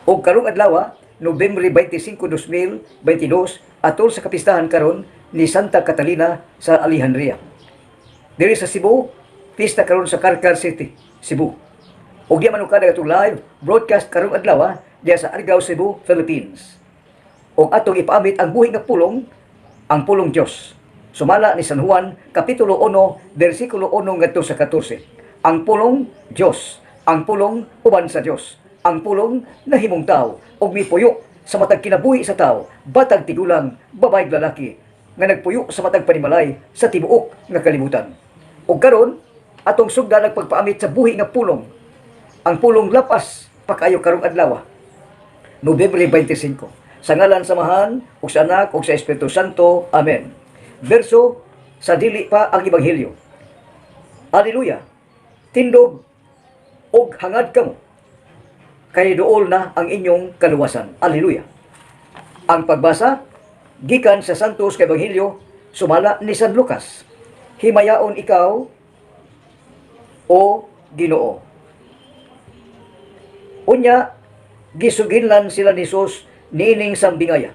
O karong adlaw, Nobyembre 25, 2022, atol sa kapistahan karon ni Santa Catalina sa Alejandria. Diri sa Cebu, pista karon sa Carcar City, Cebu. Og di man kada itong live broadcast karong adlaw diya sa Argao, Cebu, Philippines. Og atong ipaamit ang buhi nga pulong, ang pulong Dios. Sumala ni San Juan kapitulo 1 bersikulo 1 ngadto sa 14. Ang pulong Dios, ang pulong uban sa Dios, ang pulong nahimong tao og mipuyo sa matag kinabuhi sa tao, batag tigulang, babae lalaki nga nagpuyo sa matag panimalay sa tibuok nga kalibutan. Ug karon atong sugdan nagpagpaamit sa buhi nga pulong, ang pulong lapas pakayo karong adlaw, Nobyembre 25. Sa ngalan samahan ug sa Anak ug sa Espiritu Santo. Amen. Verso sa dili pa ang ebanghelyo. Hallelujah. Tindog og hangad kamo, kay duol na ang inyong kaluwasan. Hallelujah. Ang pagbasa gikan sa Santos nga ebanghelyo sumala ni San Lucas. Himayaon ikaw, o Ginoo. Unya, gisuginlan sila ni Jesus niining sambingaya.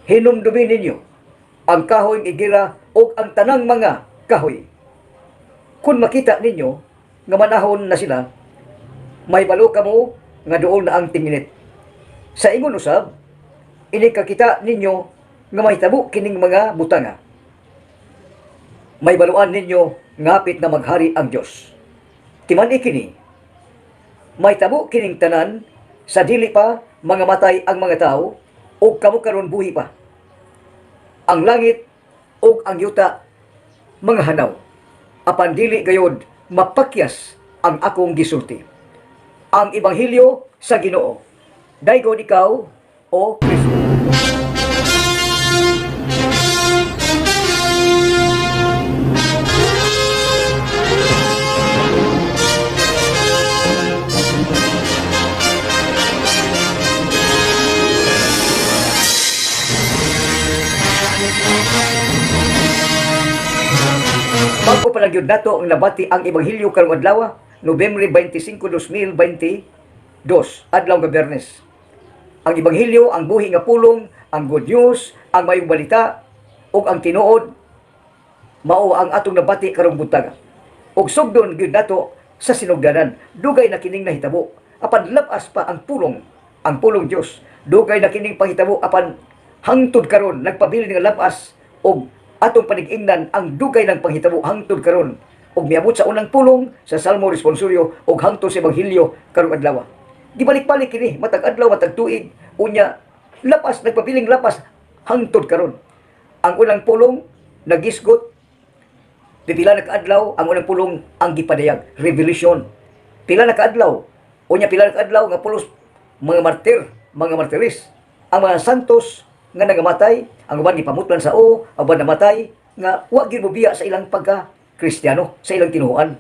Hinumdumi ninyo ang kahoy igira o ang tanang mga kahoy. Kung makita ninyo nga manahon na sila, may balo kamo nga dool na ang tinginit. Sa ingon usab, inikakita ninyo nga may tabo kining mga butanga. May baluan ninyo ngapit na maghari ang Dios. Timan ikini, may tabo kining tanan sa dili pa mga matay ang mga tao o kamo karon buhi pa. Ang langit o ang yuta mga hanaw, apan dili gayod mapakyas ang akong gisulti. Ang ebanghelyo sa Ginoo. Daygon ikaw, o Kristo. Bago pa nagyud nato ang nabati ang ebanghelyo karong adlaw, Nobyembre 25, 2022, adlaw nga Biyernes. Ang ebanghelyo, ang buhi nga pulong, ang good news, ang mayong balita ug ang tinuod mao ang atong nabati karong buntaga. Ug sugdon gyud nato sa sinugdanan, dugay na kining nahitabo apan labas pa ang pulong Dios. Dugay na kining panghitabo apan hangtod karon nagpabilin nga labas og atong panig-ingnan ang dugay ng panghitabo hangtod karon ug miabot sa unang pulong sa Salmo Responsorio ug hangtod sa ebanghelyo karong adlaw. Gibalik-balik kini matag adlaw matag tuig unya lapas nagpabiling lapas hangtod karon. Ang unang pulong nagisgot pipila na kaadlaw, ang unang pulong ang gipadayag, revelation. Pila na kaadlaw unya pila na kaadlaw nga pulos mga martir, mga martiris, ang mga santos nga nagamatay, ang uban gipamutlan sa ang uban namatay nga wa gyud mobiya sa ilang pagka-Kristiyano, sa ilang tinuoan.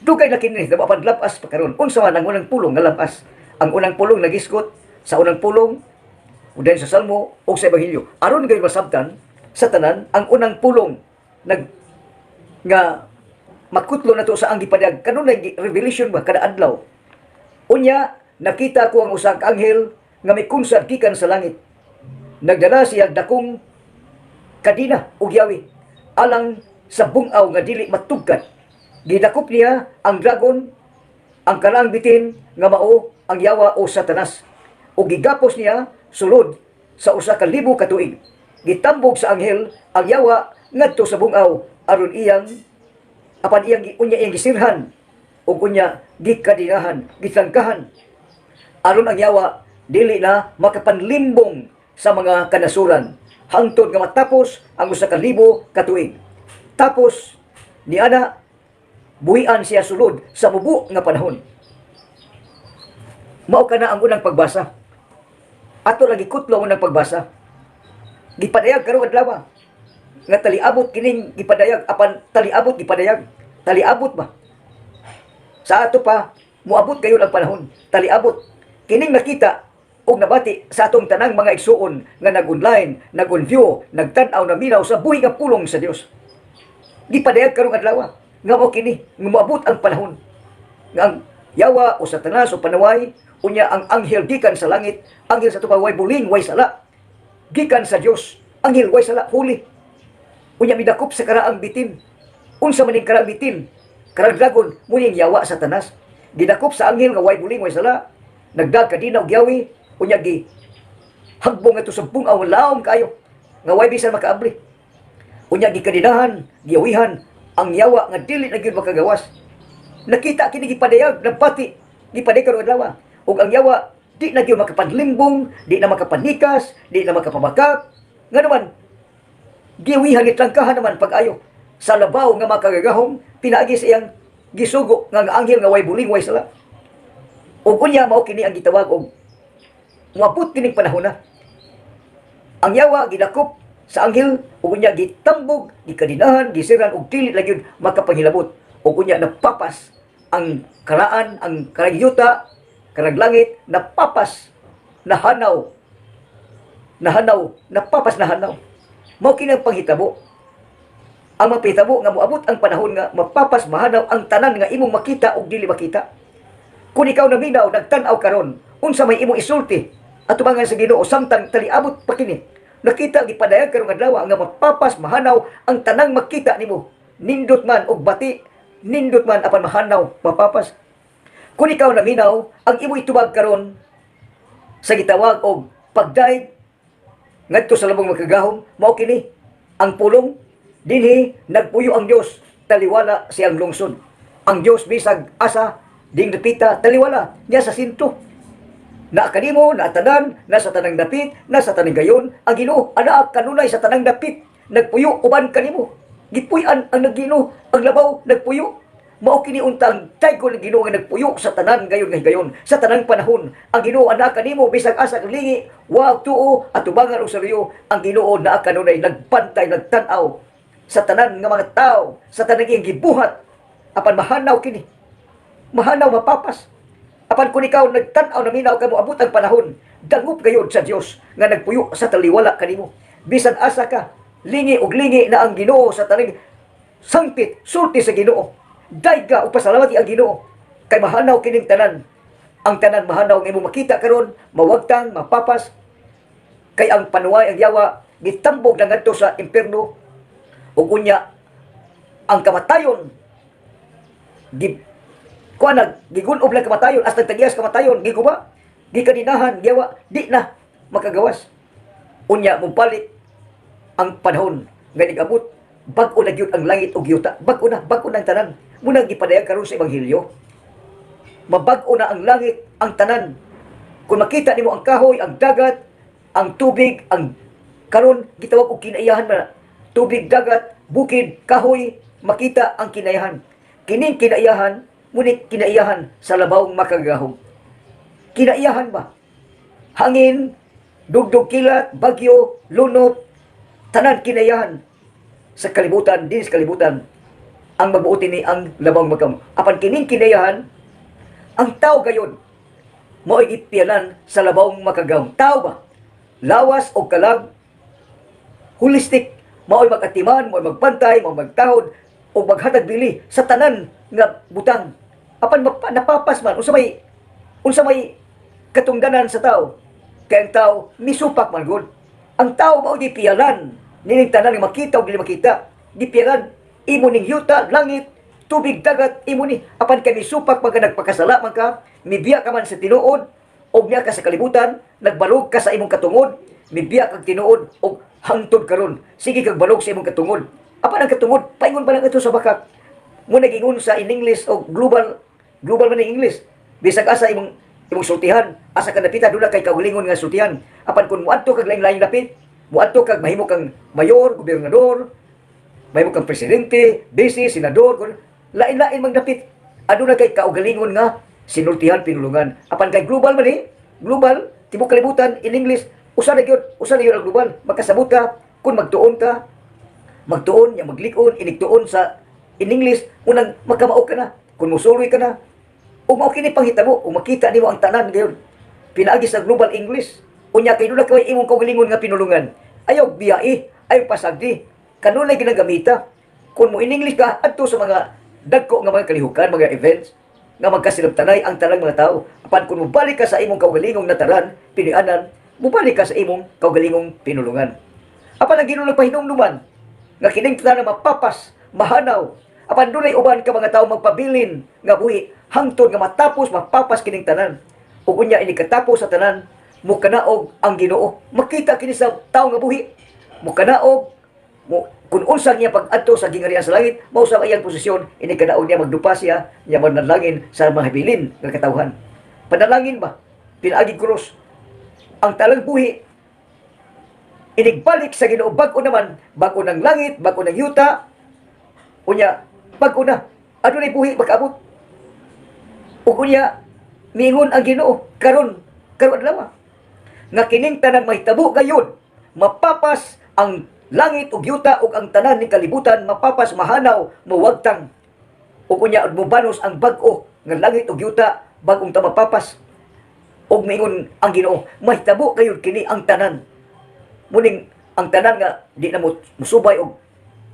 Dugay na kini apan lapas pa karon. Unsa man ang unang pulong nga lapas? Ang unang pulong nagisgot sa unang pulong udan sa Salmo o sa ebanghelyo. Aron gyud masabtan sa tanan ang unang pulong nga makutlo nato sa ang gipadayag kanunay revelation ba kada adlaw. Unya nakita ko ang usa ka anghel nga may kunsad gikan sa langit. Nagdala siya dakong kadina ug yawi alang sa bungaw nga dili matugkad. Gidakop niya ang dragon, ang kanang bitin nga mao ang yawa o Satanas. Ug gigapos niya sulod sa usa ka libo ka tuig. Gitambog sa anghel ang yawa ngadto sa bungaw aron iyang apan iyang gisirhan ug unya gikadinahan, gitangkahan aron ang yawa dili na makapanlimbong sa mga kanasuran hangtod nga matapos ang usa ka libo ka tuig. Tapos niana buhian siya sulod sa bubo nga panahon. Mao kana ang unang pagbasa. Ato lagi kutlo ang unang pagbasa. Gipadayag karong adlaw nga taliabot kining gipadayag apan taliabot gipadayag. Taliabot ba? Sa ato pa muabot kayo ang panahon. Taliabot kining nakita ug nabati sa atong tanang mga igsuon nga nag-online, nag-on-view, nagtan-aw na minaw sa buhi nga pulong sa Dios. Gipadayag karong adlaw nga mao kini nga moabot ang panahon nga ang yawa o Satanas o panaway, unya ang anghel gikan sa langit, anghel sa tupa way buling, way sala, gikan sa Dios, anghel way sala, huli. Unya midakop sa karaang bitin. Unsa maning karaang bitin? Karagdagon, muling yawa Satanas. Gidakop sa anghel nga way buling, way sala, nagdag kadinaw gyawi, unya gi hagbong ato sa bungaw laom kayo, nga way bisan makaabli. Unya gikadinahan, giyawihan, ang yawa nga dili na gyud makagawas. Nakita kini gipadayag nagpati gipaday karon adlaw. Ug ang yawa di na gyud makapadlimbong, di na makapanikas, di na makapabakak. Nga naman giwihan gitrangkahan naman pag-ayo sa labaw nga makagagahom pinaagi sa iyang gisugo nga anghel nga way buling way sala. Ug unya mao kini ang gitawag og moabot kining panahon na. Ang yawa gidakop sa anghel ug unya gitambog, gikadinahan, gisiran og dili na gyud makapangilabot. Ug unya napapas ang karaan, ang karagyuta, karaglangit, napapas, nahanaw, napapas, nahanaw. Mao kini ang panghitabo. Ang mapitabo nga moabot ang panahon nga mapapas, mahanaw ang tanan nga imong makita ug dili makita. Kung ikaw naminaw, nagtan-aw karon, unsa may imong isulti atubangan sa Ginoo samtang taliabot pa kini. Nakita gipadayag karong adlaw nga mapapas, mahanaw ang tanang makita nimo. Nindot man og bati, nindot man apan mahanaw, mapapas. Kung ikaw naminaw, ang imo itubag karon sa gitawag og pagdaig ngadto sa labong makagahom, mao kini ang pulong dinhi nagpuyo ang Dios, taliwala siyang lungsod. Ang Dios bisag asa ding dapita taliwala niya sa sinto. Na kanimo, na tanan, na sa tanang dapit, na sa tanang gayon, ang Ginoo ana kanunay sa tanang dapit, nagpuyo uban kanimo. Gipuy-an ang nagino, ang labaw nagpuyo. Mao kini untang tayko ng Ginoo nga nagpuyo sa tanan gayon nga gayon, sa tanang panahon. Ang Ginoo ana kanimo bisag asa kang lingi, wa tuo at tubangan og saryo. Ang Ginoo naa kanunay nagpantay, nagtan-aw sa tanan nga mga tao, sa tanang iyang gibuhat. Apan mahanaw kini. Mahanaw, mapapas. Apan kung ikaw nagtan-aw na minaw kamo abot ang panahon, dangop gayud sa Dios nga nagpuyo sa taliwala kanimo. Bisan asa ka, lingi og lingi na ang Ginoo sa taning sangpit, sulti sa Ginoo. Dayga o pasalamati ang Ginoo kay mahanaw kining tanan. Ang tanan mahanaw nga imong makita karon, mawagtang, mapapas. Kay ang panuway, ang yawa gitambog na ngadto sa impierno. Ug unya ang kamatayon gigunob lang kamatayon, as nagtagias kamatayon, giguba, gikadinahan, yawa, di na makagawas. Unya, mupalit ang panahon, nga nag-abot, bag-o na gyud ang langit o yuta, bag-o na ang tanan. Muna gipadayag karon sa Ebanghelyo, mabag-o na ang langit, ang tanan. Kung makita nimo ang kahoy, ang dagat, ang tubig, ang karon gitawag og kinaiyahan na tubig, dagat, bukid, kahoy, makita ang kinaiyahan. Kining kinaiyahan, ngunit kinaiyahan sa labawng makagahom. Kinaiyahan ba? Hangin, dugdog kilat, bagyo, lunop, tanan kinaiyahan sa kalibutan, din sa kalibutan. Ang mabuoti ni ang labawng magam. Apan kining kinaiyahan, ang tao gayon, mo'y ipianan sa labawng makagahom. Tao ba? Lawas o kalag, holistic, mo'y magatiman, mo'y magpantay, mo'y magtahod, o maghatag bili sa tanan nga butang. Apan napapas man unsa may katungdanan sa tao. Kay ang tao misupak man gud. Ang tao mao gipialan nining tanan nga makita o dili makita. Gipialan imo ning yuta, langit, tubig, dagat, imo ni apan kay misupak pagka nagpakasala man ka, mibiya ka man sa tinuod o niya ka sa kalibutan, nagbalog ka sa imong katungod, mibiya kag tinuod o hangtod karon. Sige kag balog sa imong katungod. Apan ang katungod, paingon pa lang ito sa bakak. Muna gingon sa in English o global man in English. Bisag asa imong sultihan, asa ka napita, doon na kay kaulingon nga sultihan. Apan kung muadto kag lain-lain dapit, muadto kag mahimo kang mayor, gobernador, mahimo kang presidente, vice, senador, lain-lain mang dapit. Aduna kay kaugalingon nga sinultihan, pinulungan. Apan kay global man global, tibok kalibutan in English, usa na gyud ang global. Magkasabot ka kung magtuon ka, magtuon, maglikon, inigtuon sa in English, unang magkamao ka na, kung musuloy ka na, o mao kini panghitabo, o makita nimo ang tanan gayon. Pinaagi sa global English, unya kay dula kay imong kaugalingon nga pinulungan. Ayaw biyai, ayaw pasagdi, kanunay ginagamita. Kung mo in English ka, adto sa mga dagko nga mga kalihukan, mga events, nga magkasilabtanay ang tanang mga tao. Apan kung mubalik ka sa imong kaugalingong nataran, pinianan, mubalik ka sa imong kaugalingong pinulungan. Apan ang Ginoo nagpahinumduman nga kining tanan mapapas, mahanaw. Apan dunay uban ka mga tao magpabilin nga buhi hangtod nga matapos mapapas kining tanan. Ug unya ini katapos sa tanan, mukanaog ang Ginoo. Makita kini sa tao nga buhi. Mukanaog kung unsa niya pag-adto sa gingarihan sa langit, mao sa iyang posisyon, ini kadaog niya magdupa siya, niya manalangin sa mahabilin nga katawhan. Panalangin ba? Pinaagi krus. Ang talang buhi, inigbalik sa Ginoo, bago naman, bago ng langit, bago ng yuta, unya, bago na, adunay buhi, magkaabot. Ug unya, mingon ang Ginoo, karon adlaw. Nga kining tanan mahitabo gayon, mapapas ang langit ug yuta ug ang tanan ni kalibutan, mapapas, mahanaw, muwagtang. Ug unya mubanos ang bag-o nga langit ug yuta bag-ong ta mapapas. Ug mingon ang Ginoo, mahitabo gayon kini ang tanan. Muning ang tanan nga di na musubay og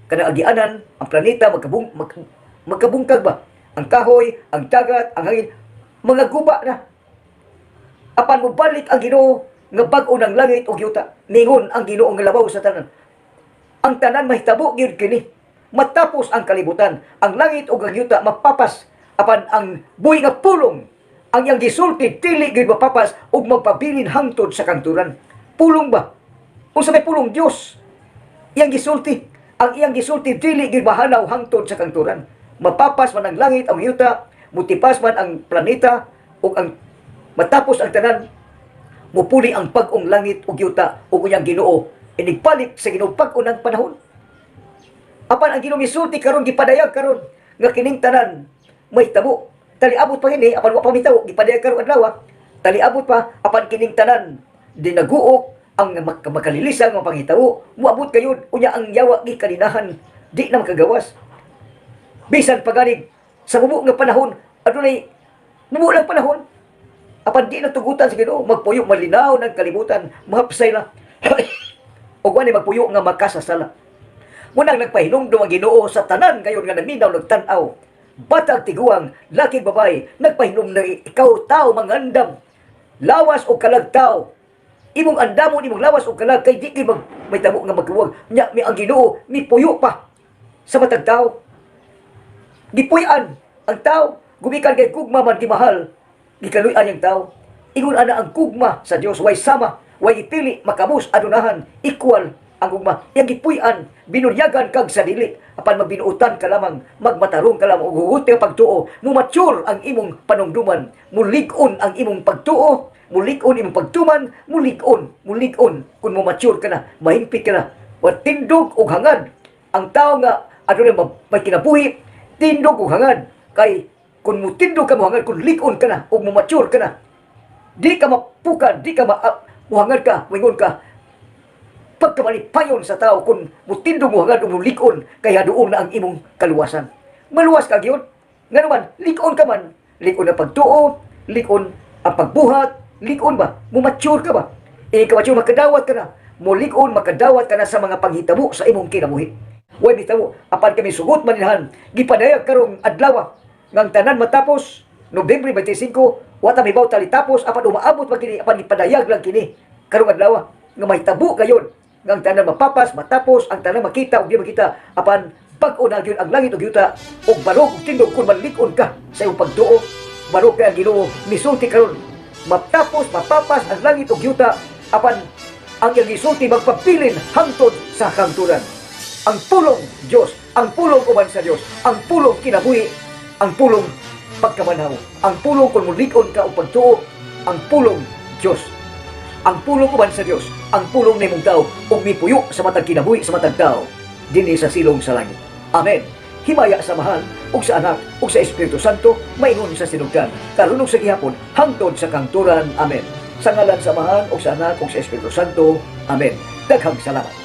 kanang agianan, ang planeta magkabungkag ba? Ang kahoy, ang dagat, ang hangin, mga guba na. Apan mo balik ang Ginoo nga bag-o ng langit ug yuta. Mingon ang Ginoo nga labaw sa tanan. Ang tanan mahitabo gyud kini. Matapos ang kalibutan, ang langit ug ang yuta mapapas. Apan ang buhi nga pulong, ang iyang gisulti dili gyud mapapas ug magpabilin hangtod sa kanturan. Pulong ba? Unsa may pulong? Dios. Iyang gisulti. Ang iyang gisulti dili gyud mahanaw hangtod sa kanturan. Mapapas man ang langit ang yuta, mutipas man ang planeta ug ang matapos ang tanan, mupuli ang pag-ong langit ug yuta ug uyang Ginoo inigpalit sa Ginoo pag unang panahon. Apan ang Ginoo misulti karon, gipadayag karon nga kining tanan mahitabo. Taliabot pa gini, apan wa pa mitaw, gipadayag karon adlaw. Taliabot pa apan kining tanan dinaguok ang makalilisan nga panghitabo, moabot kayon unya ang yawa gi kaninahan di na makagawas. Bisan paganig sa mubo nga panahon, adunay mubo lang panahon. Apan di na tugutan sa Ginoo, magpuyo malinaw ng kalibutan, mahapsay na. O wani magpuyo nga makasasala. Munang nagpahinumdum ang Ginoo sa tanan gayon nga naminaw nagtan-aw. Batag tiguang, laking babae, nagpahinom na ikaw tao mangandam. Lawas o kalag tao. Imong andamon, imong lawas o kalag, kay di kayo may tabo nga magkuwag. Nya, ang Ginoo, mi puyo pa sa matag tao. Gipuyan ang tao, gumikan kay kugma man gimahal. Gikaluyan yung tao. Ingon ana ang kugma sa Dios, way sama, way ipili, makabus, adunahan, equal ang kugma. Yang gipuyan, binunyagan kag sa dili. Apan magbinuutan ka lamang, magmatarong ka lamang, uguguti ang pagtuo, mumature ang imong panungduman, mulig-on ang imong pagtuo, mulig-on imong pagtuman, mulig-on. Kung mumature ka na, mahingpit ka na, watindog o hangad. Ang tao nga, may kinabuhi, tindog o hangad. Kay, kung mutindog ka mo hangad, kung lig-on ka na, o mumature ka na, di ka mapukan, di ka muhangad ka, wingon ka, pagkamalipayon sa tao, kung mutindog mo hangad, o mulig-on, kaya doon na ang imong kaluwasan. Maluwas ka yun. Nga naman, lig-on ka man, lig-on ang pagtuo, lig-on ang pagbuhat, lig-on ba? Mumature ka ba? Ka mature, makadawat ka na. Mulig-on, makadawat ka na sa mga panghitabo sa imong kinabuhi. Way bitabo, apan kami sugot manilhan, gipadayag karong adlaw, ngang tanan matapos, Nobyembre 25, wata may baw tali tapos, apan umaabot pa kini, apan ipadayag lang kini, karong adlaw, nga may tabo gayon, ngang tanan mapapas, matapos, ang tanan makita, o di makita, apan pag-una yun ang langit o yuta, o barog, o tindog, kung malikon ka sa iyong pagtuo, barog kaya Ginoo, misulti karon, matapos, mapapas, ang langit o yuta, apan ang iyang isulti magpapilin hangtod sa kanturan. Ang pulong Diyos, ang pulong uban sa Diyos, ang pulong kinabuhi, ang pulong pagkamanaw, ang pulong kung mulikon ka o pagtuo, ang pulong Diyos, ang pulong uban sa Diyos, ang pulong na imong tao, o mipuyo sa matag kinabuhi sa matag tao, dinhi sa silong sa langit. Amen. Himaya sa Mahal, ug sa Anak, ug sa Espiritu Santo, maingon sa sinugdan, karunong sa gihapon, hangtod sa kanturan. Amen. Sa ngalan sa Mahal, ug sa Anak, ug sa Espiritu Santo. Amen. Daghang salamat.